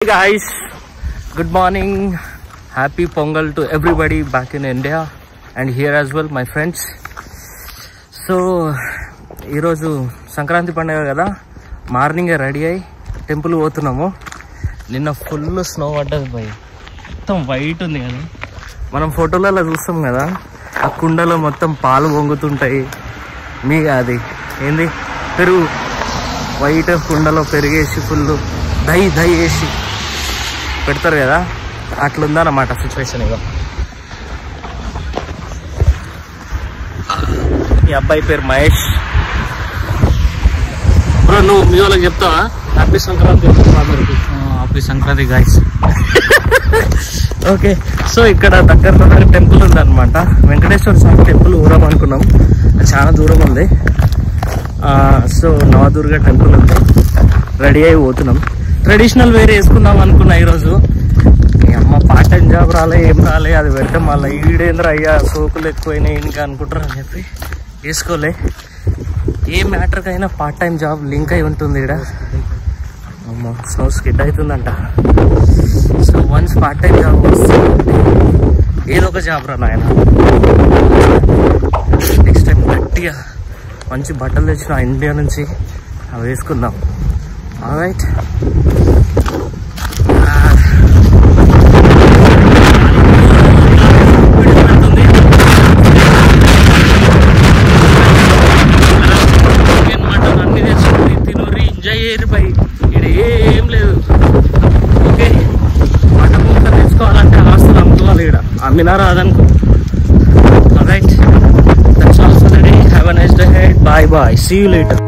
Hey guys, good morning. Happy Pongal to everybody back in India and here as well, my friends. So ee roju Sankranti పండుగ కదా, morning ready అయ్యి temple పోతున్నాము. నిన్న full snow పడ్డది భయ్, మొత్తం white ఉంది కదా. మనం ఫోటోలలో చూస్తాం కదా, ఆ కుండలో మొత్తం పాలు పొంగుతుంటాయి. మీ అది ఏంది పెరుగు, వైట్ కుండలో పెరిగేసి ఫుల్ దహి వేసి పెడతారు కదా, అట్లుందన్నమాట సిచ్యువేషన్. ఇక ఈ అబ్బాయి పేరు మహేష్. బ్రో నువ్వు మీ వాళ్ళకి చెప్తావా happy Sankranti? Happy Sankranti guys. Okay, so ఇక్కడ దగ్గరలో టెంపుల్ ఉందన్నమాట, వెంకటేశ్వర స్వామి టెంపుల్ ఊరం అనుకున్నాం, చాలా దూరం ఉంది. సో నవదుర్గ టెంపుల్ ఉంది, రెడీ అయి పోతున్నాం. ట్రెడిషనల్ వేర్ వేసుకుందాం అనుకున్నా ఈరోజు. మీ అమ్మ పార్ట్ టైం జాబ్ రాలే, ఏం రాలే, అది పెడితే మళ్ళీ ఈడేంద్ర అయ్యా సోకులు ఎక్కువైనాయి ఇంకా అనుకుంటారు అని చెప్పి వేసుకోలే. ఏ మ్యాటర్కైనా పార్ట్ టైం జాబ్ లింక్ అయి ఉంటుంది ఇక్కడ. అమ్మ స్నో స్కిడ్ అవుతుందంట. So once part time job వస్తే ఏదో ఒక జాబ్ రా నాయన. నెక్స్ట్ టైం గట్టిగా మంచి బట్టలు తెచ్చిన ఇండియా నుంచి అవి వేసుకుందాం. ఆల్రైట్, అన్ని తెచ్చుకుని తినూరి ఎంజాయ్ చేయరు బై, ఇక్కడ ఏం లేదు. ఓకే, మటన్ ముక్క తెచ్చుకోవాలంటే ఆస్తులు అమ్ముకోవాలి, ఇక్కడ అమ్మినా రాదనుకో. All right, that's all for the day. Have a nice day. Bye bye, see you later.